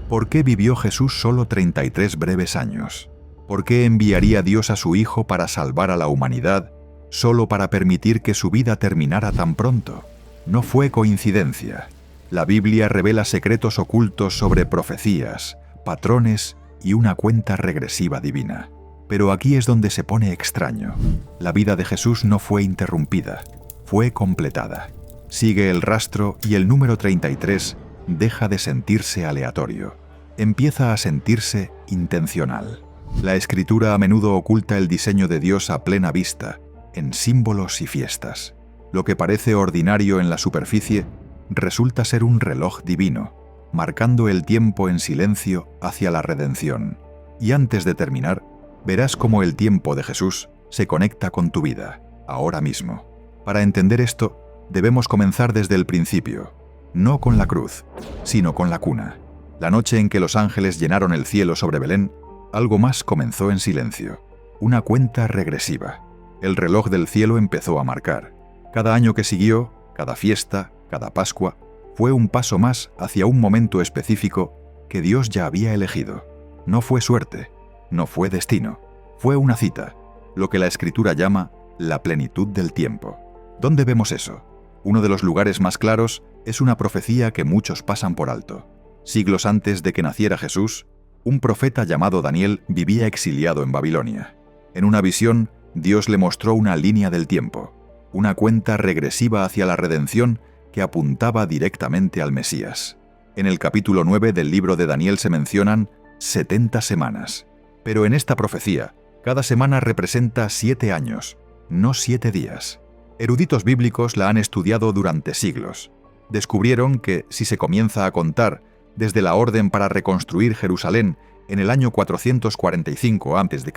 ¿Por qué vivió Jesús solo 33 breves años? ¿Por qué enviaría Dios a su Hijo para salvar a la humanidad solo para permitir que su vida terminara tan pronto? No fue coincidencia. La Biblia revela secretos ocultos sobre profecías, patrones y una cuenta regresiva divina. Pero aquí es donde se pone extraño. La vida de Jesús no fue interrumpida, fue completada. Sigue el rastro y el número 33 deja de sentirse aleatorio. Empieza a sentirse intencional. La Escritura a menudo oculta el diseño de Dios a plena vista, en símbolos y fiestas. Lo que parece ordinario en la superficie resulta ser un reloj divino, marcando el tiempo en silencio hacia la redención. Y antes de terminar, verás cómo el tiempo de Jesús se conecta con tu vida, ahora mismo. Para entender esto, debemos comenzar desde el principio, no con la cruz, sino con la cuna. La noche en que los ángeles llenaron el cielo sobre Belén, algo más comenzó en silencio, una cuenta regresiva. El reloj del cielo empezó a marcar. Cada año que siguió, cada fiesta, cada Pascua, fue un paso más hacia un momento específico que Dios ya había elegido. No fue suerte, no fue destino, fue una cita, lo que la Escritura llama la plenitud del tiempo. ¿Dónde vemos eso? Uno de los lugares más claros es una profecía que muchos pasan por alto. Siglos antes de que naciera Jesús, un profeta llamado Daniel vivía exiliado en Babilonia. En una visión, Dios le mostró una línea del tiempo, una cuenta regresiva hacia la redención que apuntaba directamente al Mesías. En el capítulo 9 del libro de Daniel se mencionan 70 semanas. Pero en esta profecía, cada semana representa 7 años, no 7 días. Eruditos bíblicos la han estudiado durante siglos. Descubrieron que, si se comienza a contar desde la orden para reconstruir Jerusalén en el año 445 a.C.,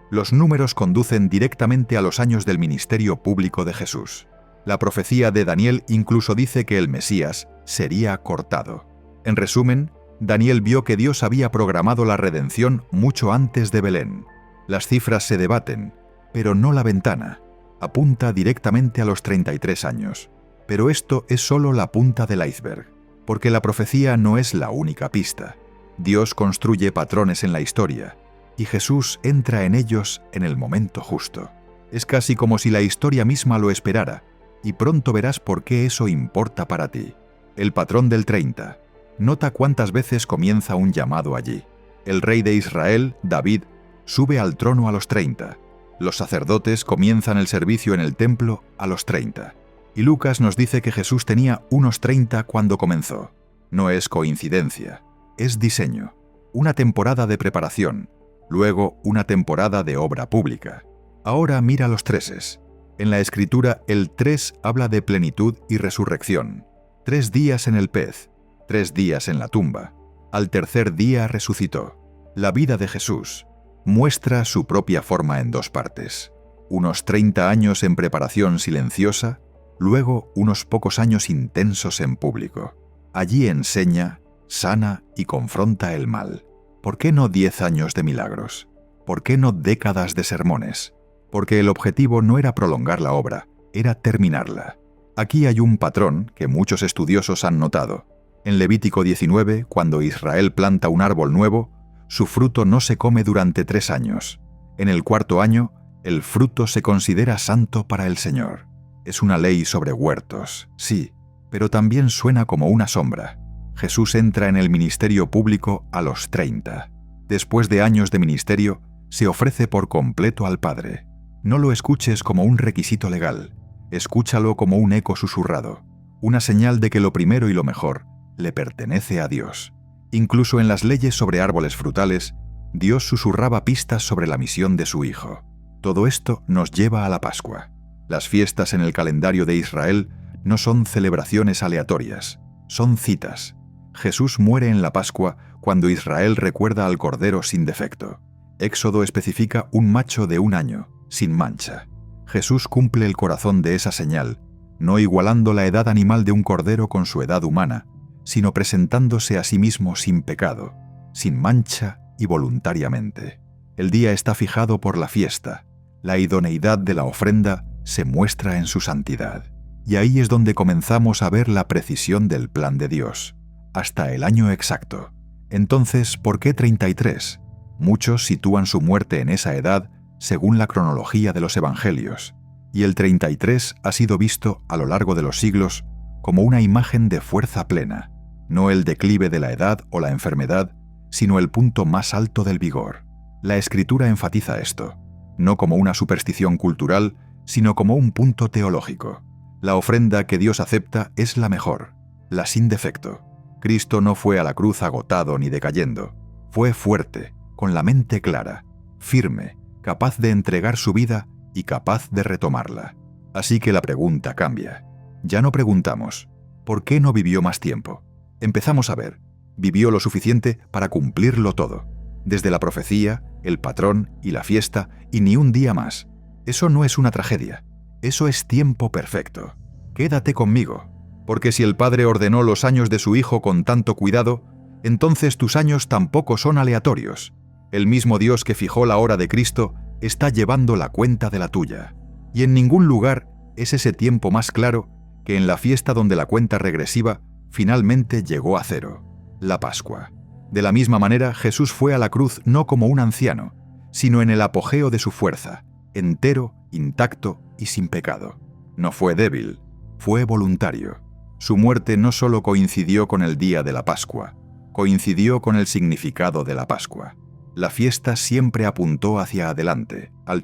los números conducen directamente a los años del ministerio público de Jesús. La profecía de Daniel incluso dice que el Mesías sería cortado. En resumen, Daniel vio que Dios había programado la redención mucho antes de Belén. Las cifras se debaten, pero no la ventana. Apunta directamente a los 33 años. Pero esto es solo la punta del iceberg, porque la profecía no es la única pista. Dios construye patrones en la historia, y Jesús entra en ellos en el momento justo. Es casi como si la historia misma lo esperara, y pronto verás por qué eso importa para ti. El patrón del 30. Nota cuántas veces comienza un llamado allí. El rey de Israel, David, sube al trono a los 30. Los sacerdotes comienzan el servicio en el templo a los 30. Y Lucas nos dice que Jesús tenía unos 30 cuando comenzó. No es coincidencia, es diseño. Una temporada de preparación, luego una temporada de obra pública. Ahora mira los treses. En la Escritura, el 3 habla de plenitud y resurrección. 3 días en el pez, 3 días en la tumba. Al tercer día resucitó. La vida de Jesús muestra su propia forma en 2 partes. Unos 30 años en preparación silenciosa, luego unos pocos años intensos en público. Allí enseña, sana y confronta el mal. ¿Por qué no 10 años de milagros? ¿Por qué no décadas de sermones? Porque el objetivo no era prolongar la obra, era terminarla. Aquí hay un patrón que muchos estudiosos han notado. En Levítico 19, cuando Israel planta un árbol nuevo, su fruto no se come durante 3 años. En el 4.º año, el fruto se considera santo para el Señor. Es una ley sobre huertos, sí, pero también suena como una sombra. Jesús entra en el ministerio público a los 30. Después de años de ministerio, se ofrece por completo al Padre. No lo escuches como un requisito legal, escúchalo como un eco susurrado, una señal de que lo primero y lo mejor le pertenece a Dios. Incluso en las leyes sobre árboles frutales, Dios susurraba pistas sobre la misión de su Hijo. Todo esto nos lleva a la Pascua. Las fiestas en el calendario de Israel no son celebraciones aleatorias, son citas. Jesús muere en la Pascua cuando Israel recuerda al Cordero sin defecto. Éxodo especifica un macho de 1 año, sin mancha. Jesús cumple el corazón de esa señal, no igualando la edad animal de un cordero con su edad humana, sino presentándose a sí mismo sin pecado, sin mancha y voluntariamente. El día está fijado por la fiesta. La idoneidad de la ofrenda se muestra en su santidad. Y ahí es donde comenzamos a ver la precisión del plan de Dios. Hasta el año exacto. Entonces, ¿por qué 33? Muchos sitúan su muerte en esa edad según la cronología de los evangelios, y el 33 ha sido visto a lo largo de los siglos como una imagen de fuerza plena, no el declive de la edad o la enfermedad, sino el punto más alto del vigor. La Escritura enfatiza esto, no como una superstición cultural, sino como un punto teológico. La ofrenda que Dios acepta es la mejor, la sin defecto. Cristo no fue a la cruz agotado ni decayendo. Fue fuerte, con la mente clara, firme, capaz de entregar su vida y capaz de retomarla. Así que la pregunta cambia. Ya no preguntamos, ¿por qué no vivió más tiempo? Empezamos a ver, vivió lo suficiente para cumplirlo todo. Desde la profecía, el patrón y la fiesta, y ni un día más. Eso no es una tragedia. Eso es tiempo perfecto. Quédate conmigo, porque si el Padre ordenó los años de su Hijo con tanto cuidado, entonces tus años tampoco son aleatorios. El mismo Dios que fijó la hora de Cristo está llevando la cuenta de la tuya. Y en ningún lugar es ese tiempo más claro que en la fiesta donde la cuenta regresiva finalmente llegó a cero, la Pascua. De la misma manera, Jesús fue a la cruz no como un anciano, sino en el apogeo de su fuerza, entero, intacto y sin pecado. No fue débil, fue voluntario. Su muerte no solo coincidió con el día de la Pascua, coincidió con el significado de la Pascua. La fiesta siempre apuntó hacia adelante, al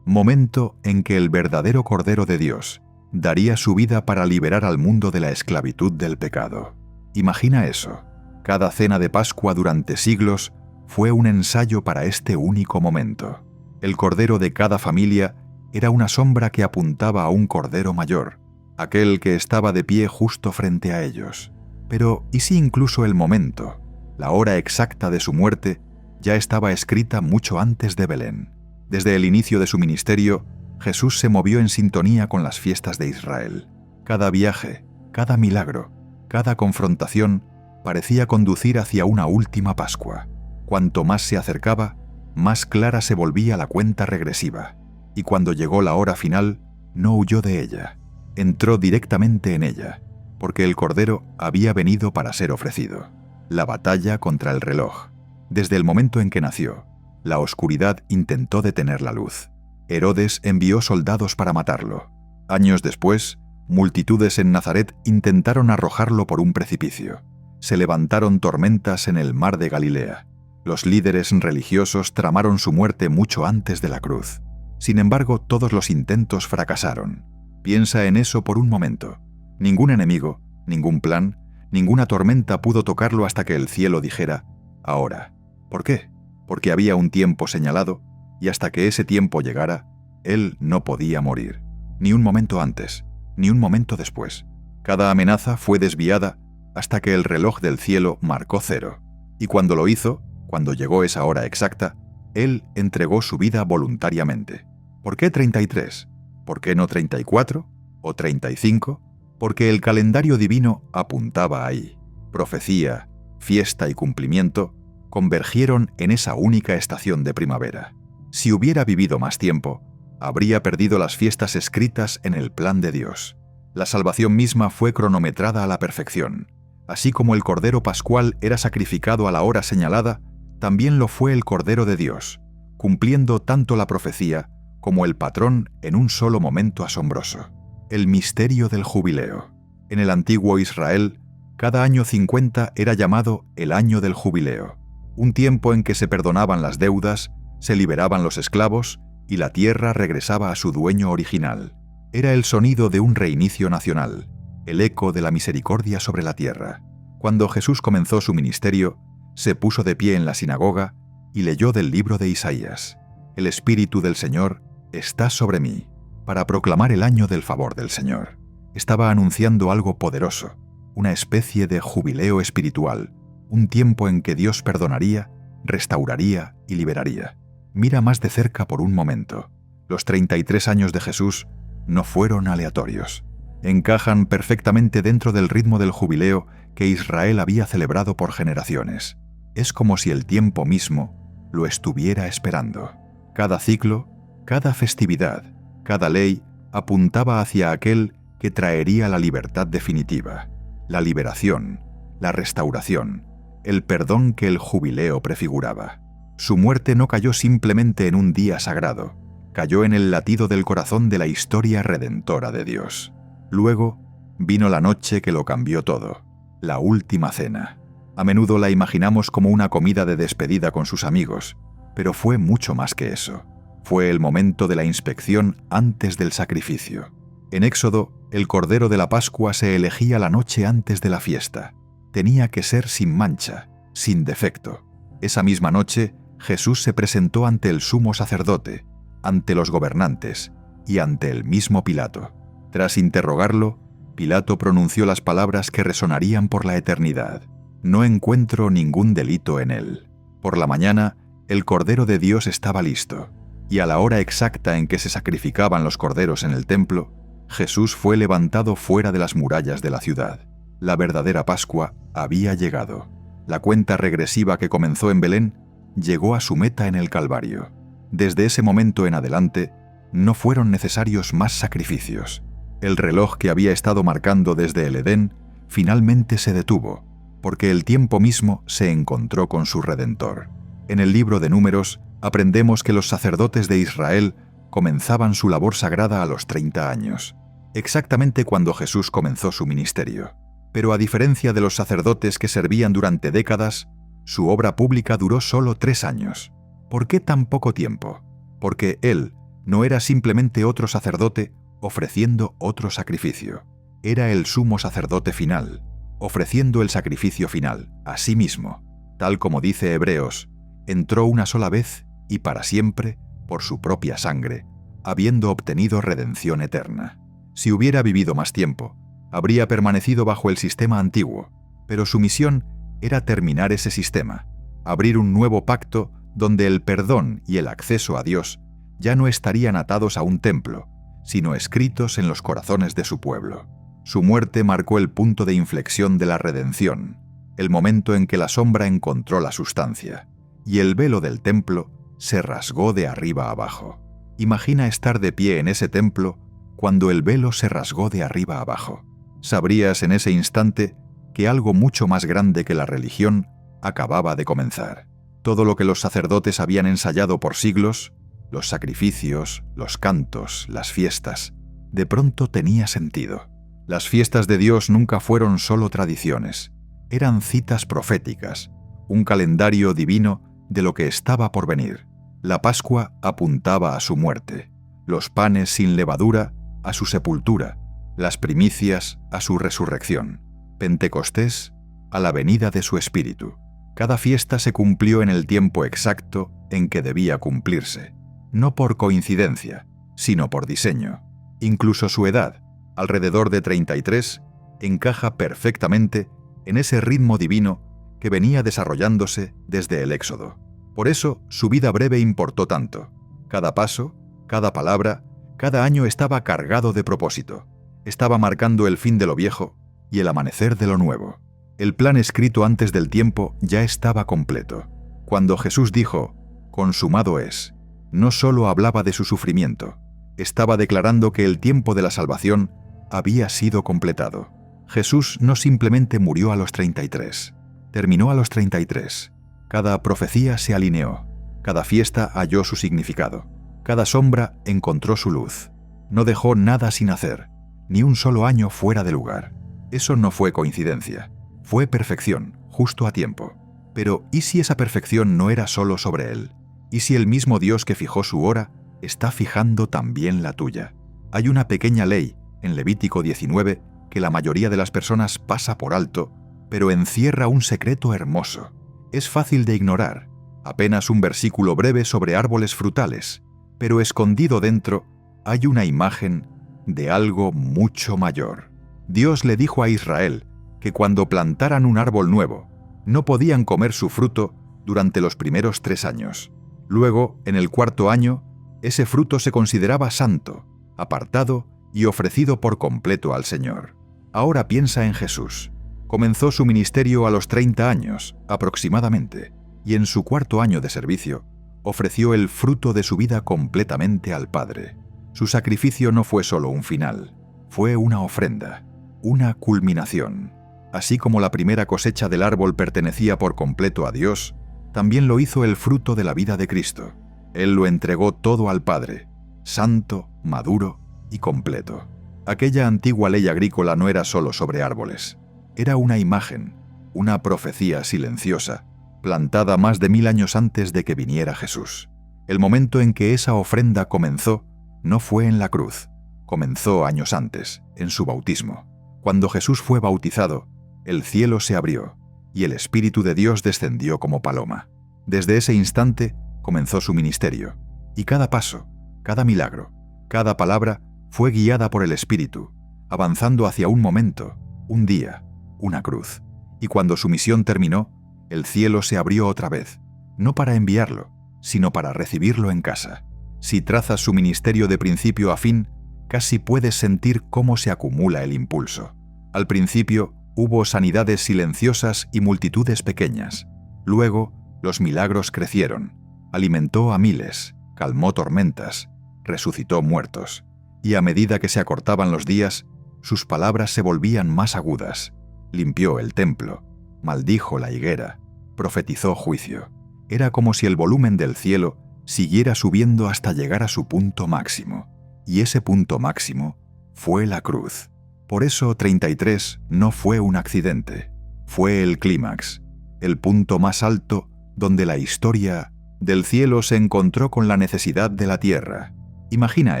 momento en que el verdadero Cordero de Dios daría su vida para liberar al mundo de la esclavitud del pecado. Imagina eso. Cada cena de Pascua durante siglos fue un ensayo para este único momento. El Cordero de cada familia era una sombra que apuntaba a un Cordero mayor, aquel que estaba de pie justo frente a ellos. Pero, ¿y si incluso el momento, la hora exacta de su muerte, ya estaba escrita mucho antes de Belén? Desde el inicio de su ministerio, Jesús se movió en sintonía con las fiestas de Israel. Cada viaje, cada milagro, cada confrontación parecía conducir hacia una última Pascua. Cuanto más se acercaba, más clara se volvía la cuenta regresiva. Y cuando llegó la hora final, no huyó de ella. Entró directamente en ella, porque el Cordero había venido para ser ofrecido. La batalla contra el reloj. Desde el momento en que nació, la oscuridad intentó detener la luz. Herodes envió soldados para matarlo. Años después, multitudes en Nazaret intentaron arrojarlo por un precipicio. Se levantaron tormentas en el mar de Galilea. Los líderes religiosos tramaron su muerte mucho antes de la cruz. Sin embargo, todos los intentos fracasaron. Piensa en eso por un momento. Ningún enemigo, ningún plan, ninguna tormenta pudo tocarlo hasta que el cielo dijera, ahora. ¿Por qué? Porque había un tiempo señalado, y hasta que ese tiempo llegara, él no podía morir. Ni un momento antes, ni un momento después. Cada amenaza fue desviada hasta que el reloj del cielo marcó cero. Y cuando lo hizo, cuando llegó esa hora exacta, él entregó su vida voluntariamente. ¿Por qué 33? ¿Por qué no 34? ¿O 35? Porque el calendario divino apuntaba ahí. Profecía, fiesta y cumplimiento convergieron en esa única estación de primavera. Si hubiera vivido más tiempo, habría perdido las fiestas escritas en el plan de Dios. La salvación misma fue cronometrada a la perfección. Así como el Cordero Pascual era sacrificado a la hora señalada, también lo fue el Cordero de Dios, cumpliendo tanto la profecía como el patrón en un solo momento asombroso. El misterio del jubileo. En el antiguo Israel, cada año 50 era llamado el año del jubileo, un tiempo en que se perdonaban las deudas, se liberaban los esclavos y la tierra regresaba a su dueño original. Era el sonido de un reinicio nacional, el eco de la misericordia sobre la tierra. Cuando Jesús comenzó su ministerio, se puso de pie en la sinagoga y leyó del libro de Isaías. El Espíritu del Señor está sobre mí, para proclamar el año del favor del Señor. Estaba anunciando algo poderoso, una especie de jubileo espiritual, un tiempo en que Dios perdonaría, restauraría y liberaría. Mira más de cerca por un momento. Los 33 años de Jesús no fueron aleatorios. Encajan perfectamente dentro del ritmo del jubileo que Israel había celebrado por generaciones. Es como si el tiempo mismo lo estuviera esperando. Cada ciclo, cada festividad, cada ley apuntaba hacia aquel que traería la libertad definitiva, la liberación, la restauración, el perdón que el jubileo prefiguraba. Su muerte no cayó simplemente en un día sagrado, cayó en el latido del corazón de la historia redentora de Dios. Luego vino la noche que lo cambió todo, la última cena. A menudo la imaginamos como una comida de despedida con sus amigos, pero fue mucho más que eso. Fue el momento de la inspección antes del sacrificio. En Éxodo, el Cordero de la Pascua se elegía la noche antes de la fiesta. Tenía que ser sin mancha, sin defecto. Esa misma noche, Jesús se presentó ante el sumo sacerdote, ante los gobernantes y ante el mismo Pilato. Tras interrogarlo, Pilato pronunció las palabras que resonarían por la eternidad: «No encuentro ningún delito en él». Por la mañana, el Cordero de Dios estaba listo, y a la hora exacta en que se sacrificaban los corderos en el templo, Jesús fue levantado fuera de las murallas de la ciudad. La verdadera Pascua había llegado. La cuenta regresiva que comenzó en Belén llegó a su meta en el Calvario. Desde ese momento en adelante, no fueron necesarios más sacrificios. El reloj que había estado marcando desde el Edén finalmente se detuvo, porque el tiempo mismo se encontró con su Redentor. En el libro de Números aprendemos que los sacerdotes de Israel comenzaban su labor sagrada a los 30 años, exactamente cuando Jesús comenzó su ministerio. Pero a diferencia de los sacerdotes que servían durante décadas, su obra pública duró solo 3 años. ¿Por qué tan poco tiempo? Porque él no era simplemente otro sacerdote ofreciendo otro sacrificio. Era el sumo sacerdote final, ofreciendo el sacrificio final, a sí mismo. Tal como dice Hebreos, entró una sola vez y para siempre por su propia sangre, habiendo obtenido redención eterna. Si hubiera vivido más tiempo, habría permanecido bajo el sistema antiguo, pero su misión era terminar ese sistema, abrir un nuevo pacto donde el perdón y el acceso a Dios ya no estarían atados a un templo, sino escritos en los corazones de su pueblo. Su muerte marcó el punto de inflexión de la redención, el momento en que la sombra encontró la sustancia, y el velo del templo se rasgó de arriba abajo. Imagina estar de pie en ese templo cuando el velo se rasgó de arriba abajo. Sabrías en ese instante que algo mucho más grande que la religión acababa de comenzar. Todo lo que los sacerdotes habían ensayado por siglos, los sacrificios, los cantos, las fiestas, de pronto tenía sentido. Las fiestas de Dios nunca fueron solo tradiciones, eran citas proféticas, un calendario divino de lo que estaba por venir. La Pascua apuntaba a su muerte, los panes sin levadura a su sepultura, las primicias a su resurrección, Pentecostés a la venida de su Espíritu. Cada fiesta se cumplió en el tiempo exacto en que debía cumplirse, no por coincidencia, sino por diseño. Incluso su edad, alrededor de 33, encaja perfectamente en ese ritmo divino que venía desarrollándose desde el Éxodo. Por eso su vida breve importó tanto. Cada paso, cada palabra, cada año estaba cargado de propósito. Estaba marcando el fin de lo viejo y el amanecer de lo nuevo. El plan escrito antes del tiempo ya estaba completo. Cuando Jesús dijo, «Consumado es», no solo hablaba de su sufrimiento, estaba declarando que el tiempo de la salvación había sido completado. Jesús no simplemente murió a los 33, terminó a los 33. Cada profecía se alineó, cada fiesta halló su significado, cada sombra encontró su luz. No dejó nada sin hacer, ni un solo año fuera de lugar. Eso no fue coincidencia, fue perfección, justo a tiempo. Pero ¿y si esa perfección no era solo sobre él? ¿Y si el mismo Dios que fijó su hora está fijando también la tuya? Hay una pequeña ley en Levítico 19 que la mayoría de las personas pasa por alto, pero encierra un secreto hermoso. Es fácil de ignorar, apenas un versículo breve sobre árboles frutales, pero escondido dentro hay una imagen de algo mucho mayor. Dios le dijo a Israel que cuando plantaran un árbol nuevo, no podían comer su fruto durante los primeros 3 años. Luego, en el 4.º año, ese fruto se consideraba santo, apartado y ofrecido por completo al Señor. Ahora piensa en Jesús. Comenzó su ministerio a los 30 años, aproximadamente, y en su 4.º año de servicio, ofreció el fruto de su vida completamente al Padre. Su sacrificio no fue solo un final, fue una ofrenda, una culminación. Así como la primera cosecha del árbol pertenecía por completo a Dios, también lo hizo el fruto de la vida de Cristo. Él lo entregó todo al Padre, santo, maduro y completo. Aquella antigua ley agrícola no era solo sobre árboles. Era una imagen, una profecía silenciosa, plantada más de 1000 años antes de que viniera Jesús. El momento en que esa ofrenda comenzó no fue en la cruz, comenzó años antes, en su bautismo. Cuando Jesús fue bautizado, el cielo se abrió y el Espíritu de Dios descendió como paloma. Desde ese instante comenzó su ministerio, y cada paso, cada milagro, cada palabra fue guiada por el Espíritu, avanzando hacia un momento, un día, una cruz. Y cuando su misión terminó, el cielo se abrió otra vez, no para enviarlo, sino para recibirlo en casa. Si trazas su ministerio de principio a fin, casi puedes sentir cómo se acumula el impulso. Al principio hubo sanidades silenciosas y multitudes pequeñas. Luego, los milagros crecieron. Alimentó a miles, calmó tormentas, resucitó muertos. Y a medida que se acortaban los días, sus palabras se volvían más agudas. Limpió el templo, maldijo la higuera, profetizó juicio. Era como si el volumen del cielo siguiera subiendo hasta llegar a su punto máximo. Y ese punto máximo fue la cruz. Por eso 33 no fue un accidente. Fue el clímax, el punto más alto donde la historia del cielo se encontró con la necesidad de la tierra. Imagina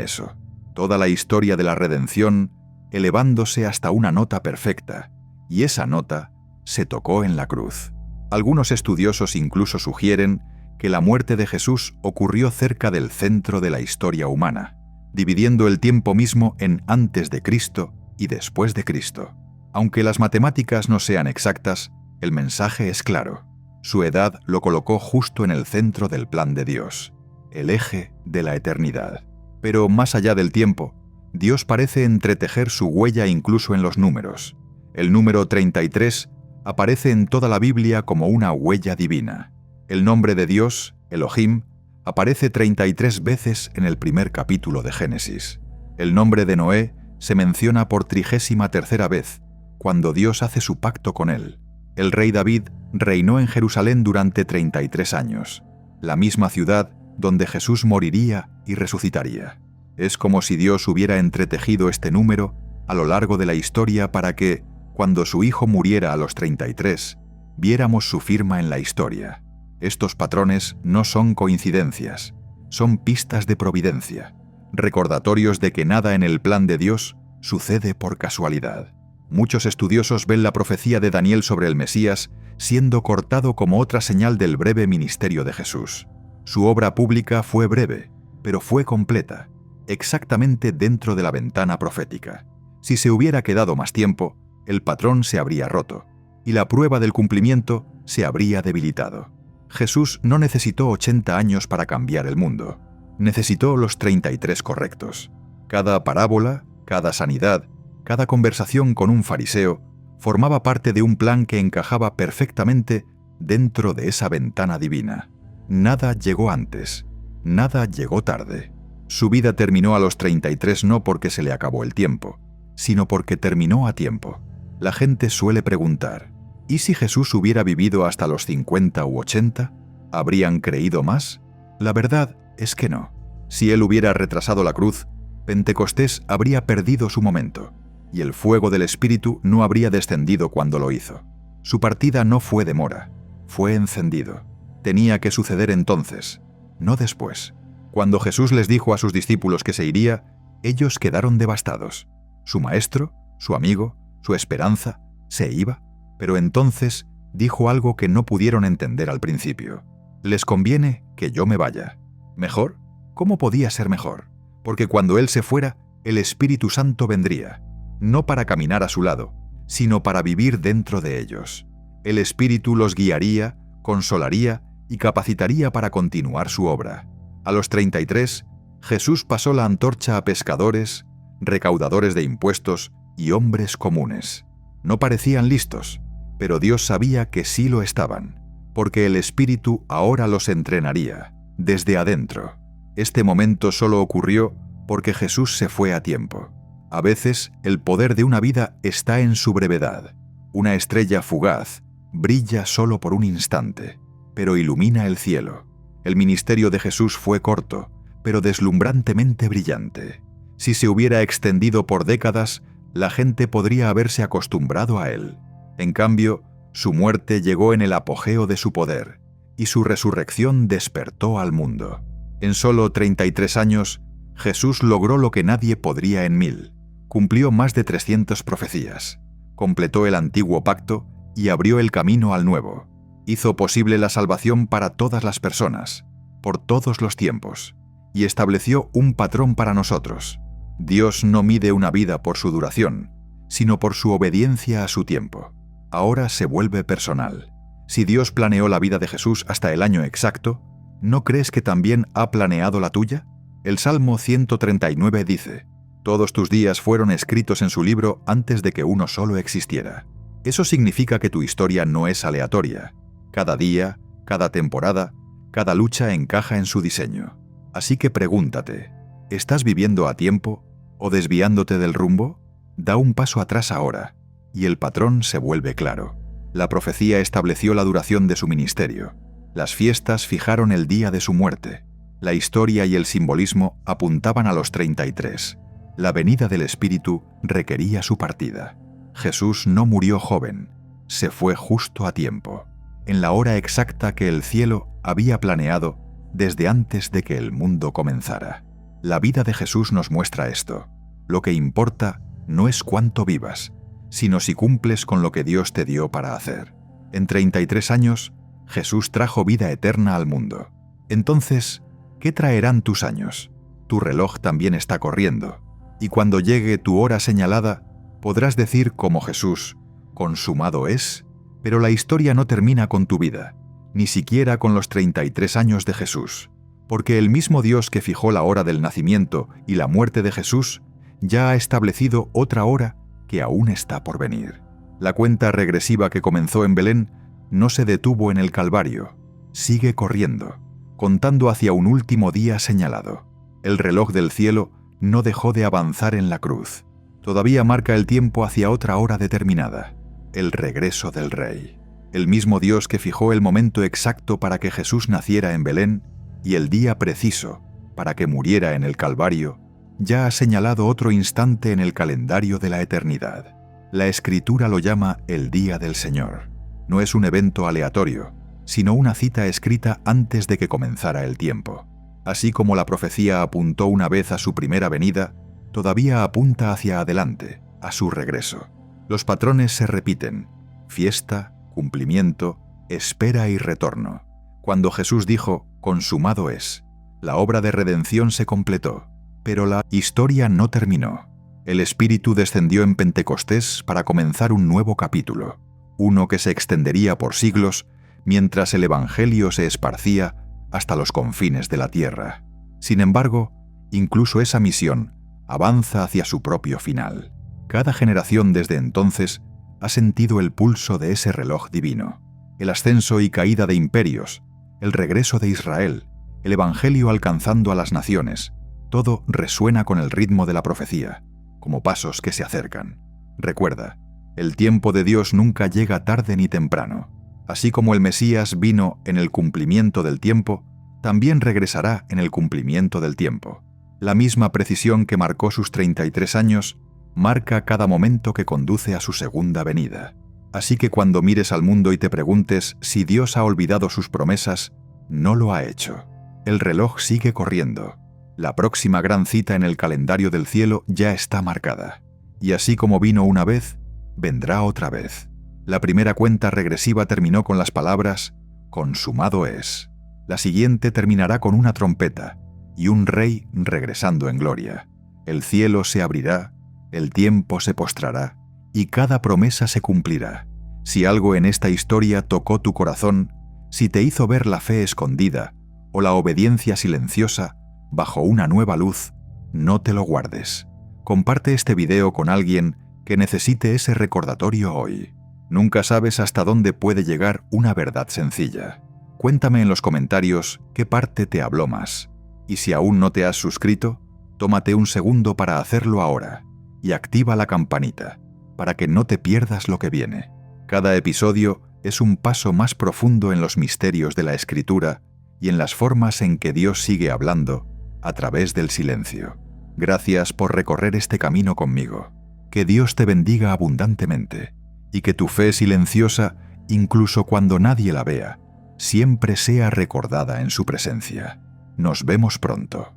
eso, toda la historia de la redención elevándose hasta una nota perfecta, y esa nota se tocó en la cruz. Algunos estudiosos incluso sugieren que la muerte de Jesús ocurrió cerca del centro de la historia humana, dividiendo el tiempo mismo en antes de Cristo y después de Cristo. Aunque las matemáticas no sean exactas, el mensaje es claro. Su edad lo colocó justo en el centro del plan de Dios, el eje de la eternidad. Pero más allá del tiempo, Dios parece entretejer su huella incluso en los números. El número 33 aparece en toda la Biblia como una huella divina. El nombre de Dios, Elohim, aparece 33 veces en el primer capítulo de Génesis. El nombre de Noé se menciona por 33ª vez, cuando Dios hace su pacto con él. El rey David reinó en Jerusalén durante 33 años, la misma ciudad donde Jesús moriría y resucitaría. Es como si Dios hubiera entretejido este número a lo largo de la historia para que, cuando su hijo muriera a los 33, viéramos su firma en la historia. Estos patrones no son coincidencias, son pistas de providencia, recordatorios de que nada en el plan de Dios sucede por casualidad. Muchos estudiosos ven la profecía de Daniel sobre el Mesías siendo cortado como otra señal del breve ministerio de Jesús. Su obra pública fue breve, pero fue completa, exactamente dentro de la ventana profética. Si se hubiera quedado más tiempo, el patrón se habría roto, y la prueba del cumplimiento se habría debilitado. Jesús no necesitó 80 años para cambiar el mundo. Necesitó los 33 correctos. Cada parábola, cada sanidad, cada conversación con un fariseo formaba parte de un plan que encajaba perfectamente dentro de esa ventana divina. Nada llegó antes, nada llegó tarde. Su vida terminó a los 33 no porque se le acabó el tiempo, sino porque terminó a tiempo. La gente suele preguntar, ¿y si Jesús hubiera vivido hasta los 50 u 80? ¿Habrían creído más? La verdad es que no. Si él hubiera retrasado la cruz, Pentecostés habría perdido su momento, y el fuego del Espíritu no habría descendido cuando lo hizo. Su partida no fue demora, fue encendido. Tenía que suceder entonces, no después. Cuando Jesús les dijo a sus discípulos que se iría, ellos quedaron devastados. Su maestro, su amigo, su esperanza, se iba, pero entonces dijo algo que no pudieron entender al principio. Les conviene que yo me vaya. ¿Mejor? ¿Cómo podía ser mejor? Porque cuando Él se fuera, el Espíritu Santo vendría, no para caminar a su lado, sino para vivir dentro de ellos. El Espíritu los guiaría, consolaría y capacitaría para continuar su obra. A los 33, Jesús pasó la antorcha a pescadores, recaudadores de impuestos y hombres comunes. No parecían listos, pero Dios sabía que sí lo estaban, porque el Espíritu ahora los entrenaría, desde adentro. Este momento solo ocurrió porque Jesús se fue a tiempo. A veces, el poder de una vida está en su brevedad. Una estrella fugaz brilla solo por un instante, pero ilumina el cielo. El ministerio de Jesús fue corto, pero deslumbrantemente brillante. Si se hubiera extendido por décadas, la gente podría haberse acostumbrado a él. En cambio, su muerte llegó en el apogeo de su poder, y su resurrección despertó al mundo. En solo 33 años, Jesús logró lo que nadie podría en 1000. Cumplió más de 300 profecías, completó el antiguo pacto y abrió el camino al nuevo. Hizo posible la salvación para todas las personas, por todos los tiempos, y estableció un patrón para nosotros. Dios no mide una vida por su duración, sino por su obediencia a su tiempo. Ahora se vuelve personal. Si Dios planeó la vida de Jesús hasta el año exacto, ¿no crees que también ha planeado la tuya? El Salmo 139 dice: «Todos tus días fueron escritos en su libro antes de que uno solo existiera». Eso significa que tu historia no es aleatoria. Cada día, cada temporada, cada lucha encaja en su diseño. Así que pregúntate, ¿estás viviendo a tiempo o desviándote del rumbo? Da un paso atrás ahora, y el patrón se vuelve claro. La profecía estableció la duración de su ministerio. Las fiestas fijaron el día de su muerte. La historia y el simbolismo apuntaban a los 33. La venida del Espíritu requería su partida. Jesús no murió joven, se fue justo a tiempo, en la hora exacta que el cielo había planeado desde antes de que el mundo comenzara. La vida de Jesús nos muestra esto. Lo que importa no es cuánto vivas, sino si cumples con lo que Dios te dio para hacer. En 33 años, Jesús trajo vida eterna al mundo. Entonces, ¿qué traerán tus años? Tu reloj también está corriendo, y cuando llegue tu hora señalada, podrás decir como Jesús: «Consumado es», pero la historia no termina con tu vida, ni siquiera con los 33 años de Jesús, porque el mismo Dios que fijó la hora del nacimiento y la muerte de Jesús ya ha establecido otra hora que aún está por venir. La cuenta regresiva que comenzó en Belén no se detuvo en el Calvario, sigue corriendo, contando hacia un último día señalado. El reloj del cielo no dejó de avanzar en la cruz. Todavía marca el tiempo hacia otra hora determinada, el regreso del Rey. El mismo Dios que fijó el momento exacto para que Jesús naciera en Belén y el día preciso para que muriera en el Calvario, ya ha señalado otro instante en el calendario de la eternidad. La Escritura lo llama el Día del Señor. No es un evento aleatorio, sino una cita escrita antes de que comenzara el tiempo. Así como la profecía apuntó una vez a su primera venida, todavía apunta hacia adelante, a su regreso. Los patrones se repiten: fiesta, cumplimiento, espera y retorno. Cuando Jesús dijo: «Consumado es», la obra de redención se completó, pero la historia no terminó. El Espíritu descendió en Pentecostés para comenzar un nuevo capítulo, uno que se extendería por siglos mientras el Evangelio se esparcía hasta los confines de la tierra. Sin embargo, incluso esa misión avanza hacia su propio final. Cada generación desde entonces ha sentido el pulso de ese reloj divino. El ascenso y caída de imperios, el regreso de Israel, el Evangelio alcanzando a las naciones, todo resuena con el ritmo de la profecía, como pasos que se acercan. Recuerda, el tiempo de Dios nunca llega tarde ni temprano. Así como el Mesías vino en el cumplimiento del tiempo, también regresará en el cumplimiento del tiempo. La misma precisión que marcó sus 33 años, marca cada momento que conduce a su segunda venida. Así que cuando mires al mundo y te preguntes si Dios ha olvidado sus promesas, no lo ha hecho. El reloj sigue corriendo. La próxima gran cita en el calendario del cielo ya está marcada. Y así como vino una vez, vendrá otra vez. La primera cuenta regresiva terminó con las palabras: «Consumado es». La siguiente terminará con una trompeta y un rey regresando en gloria. El cielo se abrirá, el tiempo se postrará y cada promesa se cumplirá. Si algo en esta historia tocó tu corazón, si te hizo ver la fe escondida o la obediencia silenciosa bajo una nueva luz, no te lo guardes. Comparte este video con alguien que necesite ese recordatorio hoy. Nunca sabes hasta dónde puede llegar una verdad sencilla. Cuéntame en los comentarios qué parte te habló más. Y si aún no te has suscrito, tómate un segundo para hacerlo ahora y activa la campanita para que no te pierdas lo que viene. Cada episodio es un paso más profundo en los misterios de la Escritura y en las formas en que Dios sigue hablando a través del silencio. Gracias por recorrer este camino conmigo. Que Dios te bendiga abundantemente y que tu fe silenciosa, incluso cuando nadie la vea, siempre sea recordada en su presencia. Nos vemos pronto.